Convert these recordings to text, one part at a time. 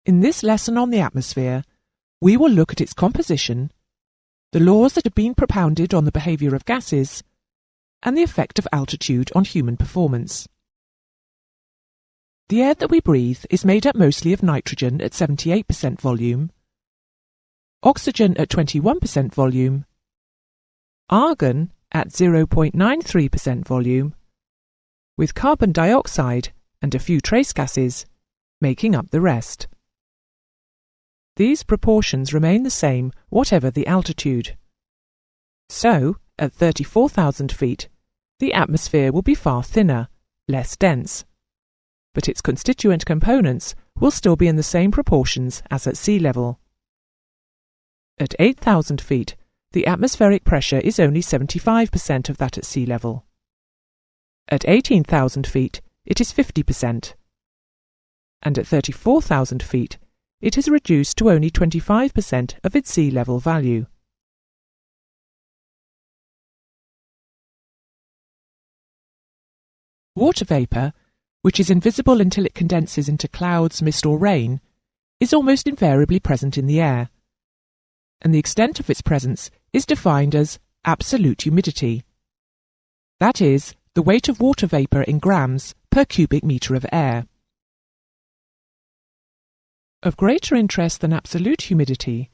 In this lesson on the atmosphere, we will look at its composition, the laws that have been propounded on the behaviour of gases, and the effect of altitude on human performance. The air that we breathe is made up mostly of nitrogen at 78% volume, oxygen at 21% volume, argon at 0.93% volume, with carbon dioxide and a few trace gases making up the rest. These proportions remain the same whatever the altitude. So, at 34,000 feet, the atmosphere will be far thinner, less dense, but its constituent components will still be in the same proportions as at sea level. At 8,000 feet, the atmospheric pressure is only 75% of that at sea level. At 18,000 feet, it is 50%. And at 34,000 feet, it is reduced to only 25% of its sea level value. Water vapour, which is invisible until it condenses into clouds, mist or rain, is almost invariably present in the air, and the extent of its presence is defined as absolute humidity. That is, the weight of water vapour in grams per cubic metre of air. Of greater interest than absolute humidity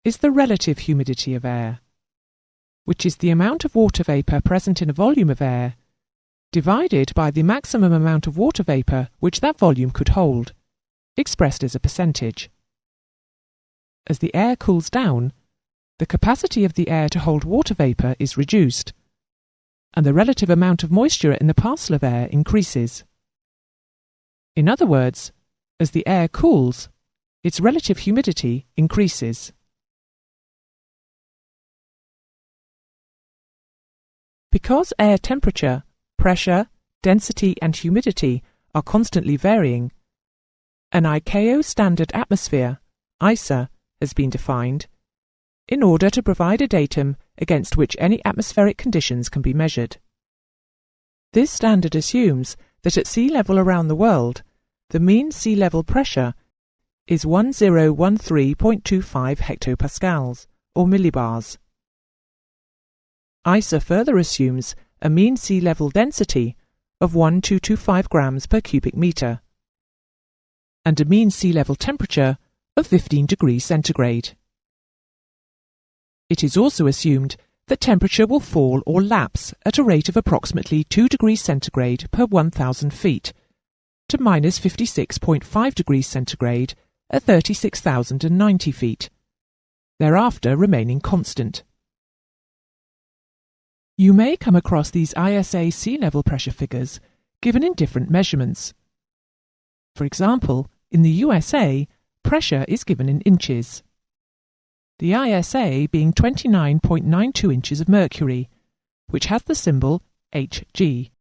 is the relative humidity of air, which is the amount of water vapour present in a volume of air divided by the maximum amount of water vapour which that volume could hold, expressed as a percentage. As the air cools down, the capacity of the air to hold water vapour is reduced, and the relative amount of moisture in the parcel of air increases. In other words, as the air cools, its relative humidity increases. Because air temperature, pressure, density and humidity are constantly varying, an ICAO standard atmosphere, EASA, has been defined in order to provide a datum against which any atmospheric conditions can be measured. This standard assumes that at sea level around the world, the mean sea level pressure is 1013.25 hectopascals, or millibars. EASA further assumes a mean sea level density of 1225 grams per cubic metre, and a mean sea level temperature of 15 degrees centigrade. It is also assumed that temperature will fall or lapse at a rate of approximately 2 degrees centigrade per 1,000 feet, to minus 56.5 degrees centigrade at 36,090 feet, thereafter remaining constant. You may come across these ISA sea level pressure figures given in different measurements. For example, in the USA, pressure is given in inches, the ISA being 29.92 inches of mercury, which has the symbol Hg.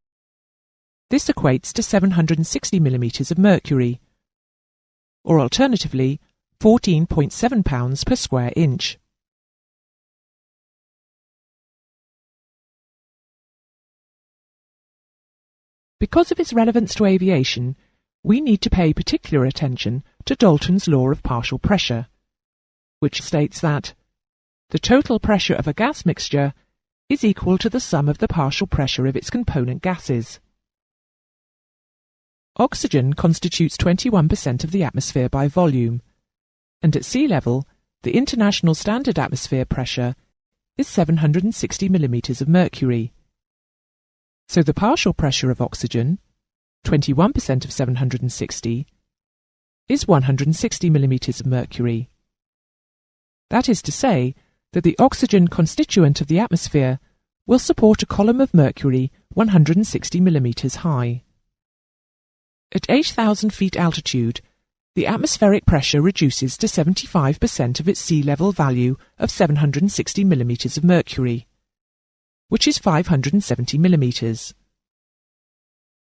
This equates to 760 millimetres of mercury, or alternatively 14.7 pounds per square inch. Because of its relevance to aviation, we need to pay particular attention to Dalton's law of partial pressure, which states that the total pressure of a gas mixture is equal to the sum of the partial pressure of its component gases. Oxygen constitutes 21% of the atmosphere by volume, and at sea level, the international standard atmosphere pressure is 760 millimetres of mercury. So the partial pressure of oxygen, 21% of 760, is 160 millimetres of mercury. That is to say that the oxygen constituent of the atmosphere will support a column of mercury 160 millimetres high. At 8,000 feet altitude, the atmospheric pressure reduces to 75% of its sea level value of 760 millimetres of mercury, which is 570 millimetres.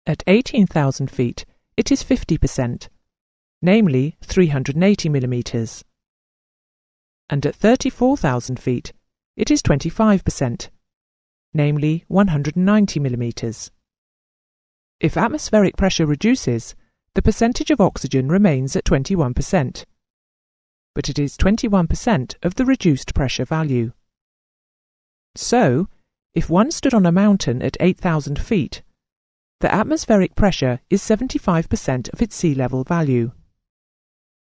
At 18,000 feet, it is 50%, namely 380 millimetres. And at 34,000 feet, it is 25%, namely 190 millimetres. If atmospheric pressure reduces, the percentage of oxygen remains at 21%, but it is 21% of the reduced pressure value. So, if one stood on a mountain at 8,000 feet, the atmospheric pressure is 75% of its sea level value,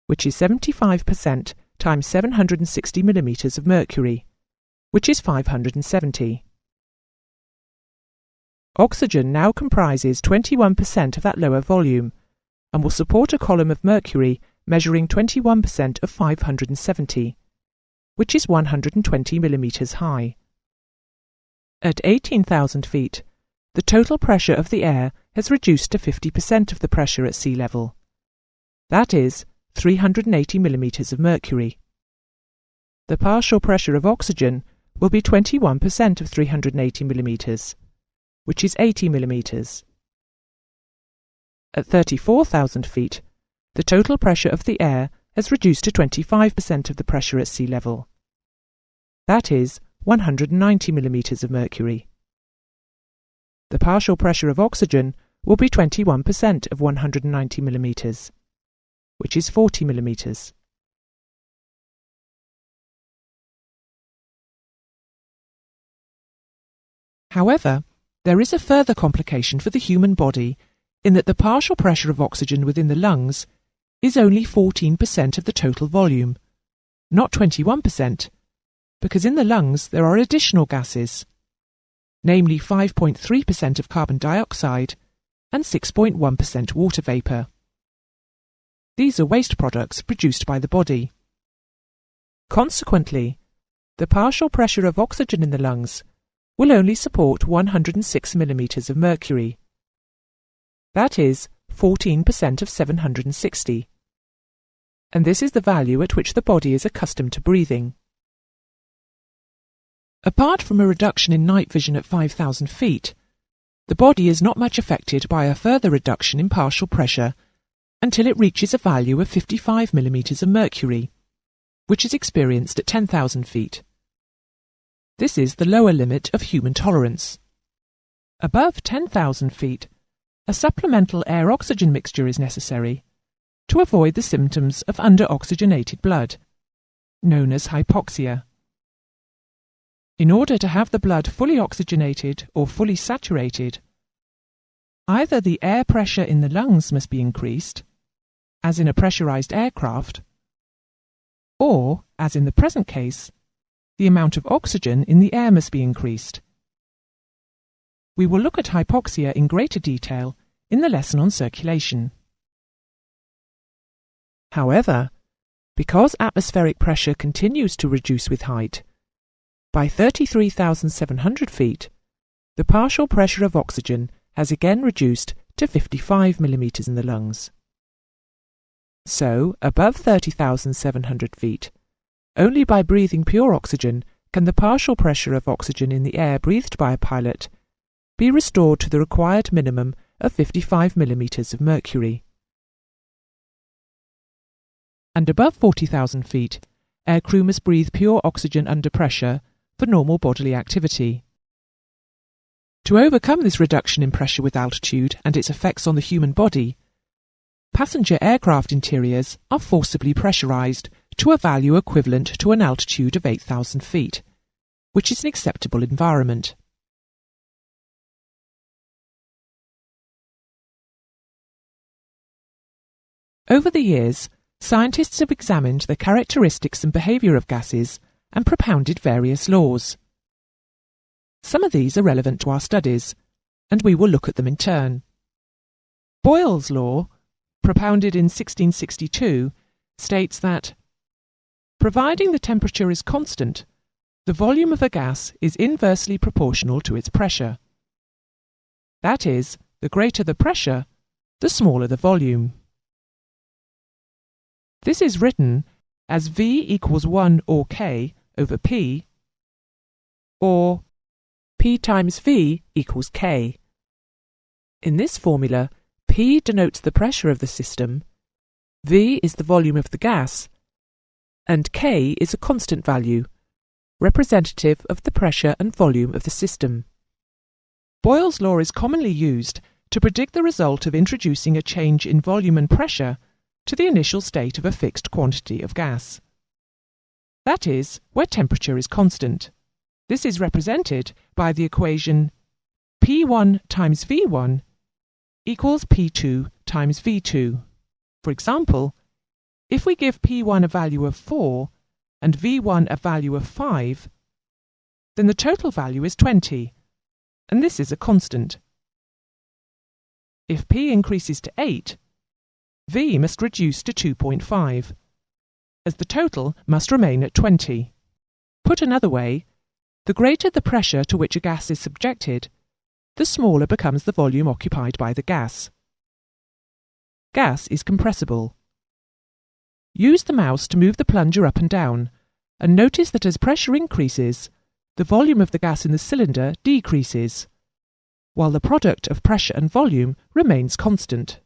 which is 75% times 760 millimeters of mercury, which is 570. Oxygen now comprises 21% of that lower volume, and will support a column of mercury measuring 21% of 570, which is 120 millimeters high. At 18,000 feet, the total pressure of the air has reduced to 50% of the pressure at sea level. That is 380 millimeters of mercury. The partial pressure of oxygen will be 21% of 380 millimeters, which is 80 millimeters. At 34,000 feet, the total pressure of the air has reduced to 25% of the pressure at sea level. That is 190 millimeters of mercury. The partial pressure of oxygen will be 21% of 190 millimeters, which is 40 millimeters. However, there is a further complication for the human body in that the partial pressure of oxygen within the lungs is only 14% of the total volume, not 21%, because in the lungs there are additional gases, namely 5.3% of carbon dioxide and 6.1% water vapour. These are waste products produced by the body. Consequently, the partial pressure of oxygen in the lungs will only support 106 millimeters of mercury. That is 14% of 760. And this is the value at which the body is accustomed to breathing. Apart from a reduction in night vision at 5,000 feet, the body is not much affected by a further reduction in partial pressure until it reaches a value of 55 millimeters of mercury, which is experienced at 10,000 feet. This is the lower limit of human tolerance. Above 10,000 feet, a supplemental air-oxygen mixture is necessary to avoid the symptoms of under-oxygenated blood, known as hypoxia. In order to have the blood fully oxygenated or fully saturated, either the air pressure in the lungs must be increased, as in a pressurized aircraft, or, as in the present case, the amount of oxygen in the air must be increased. We will look at hypoxia in greater detail in the lesson on circulation. However, because atmospheric pressure continues to reduce with height, by 33,700 feet, the partial pressure of oxygen has again reduced to 55 millimeters in the lungs. So, above 30,700 feet, only by breathing pure oxygen can the partial pressure of oxygen in the air breathed by a pilot be restored to the required minimum of 55 millimeters of mercury. And above 40,000 feet, aircrew must breathe pure oxygen under pressure for normal bodily activity. To overcome this reduction in pressure with altitude and its effects on the human body, passenger aircraft interiors are forcibly pressurized to a value equivalent to an altitude of 8,000 feet, which is an acceptable environment. Over the years, scientists have examined the characteristics and behaviour of gases and propounded various laws. Some of these are relevant to our studies, and we will look at them in turn. Boyle's law, propounded in 1662, states that, providing the temperature is constant, the volume of a gas is inversely proportional to its pressure. That is, the greater the pressure, the smaller the volume. This is written as V equals 1 or K over P, or P times V equals K. In this formula, P denotes the pressure of the system, V is the volume of the gas, and K is a constant value, representative of the pressure and volume of the system. Boyle's law is commonly used to predict the result of introducing a change in volume and pressure to the initial state of a fixed quantity of gas. That is, where temperature is constant. This is represented by the equation P1 times V1 equals P2 times V2. For example, if we give P1 a value of 4 and V1 a value of 5, then the total value is 20, and this is a constant. If P increases to 8, V must reduce to 2.5, as the total must remain at 20. Put another way, the greater the pressure to which a gas is subjected, the smaller becomes the volume occupied by the gas. Gas is compressible. Use the mouse to move the plunger up and down, and notice that as pressure increases, the volume of the gas in the cylinder decreases, while the product of pressure and volume remains constant.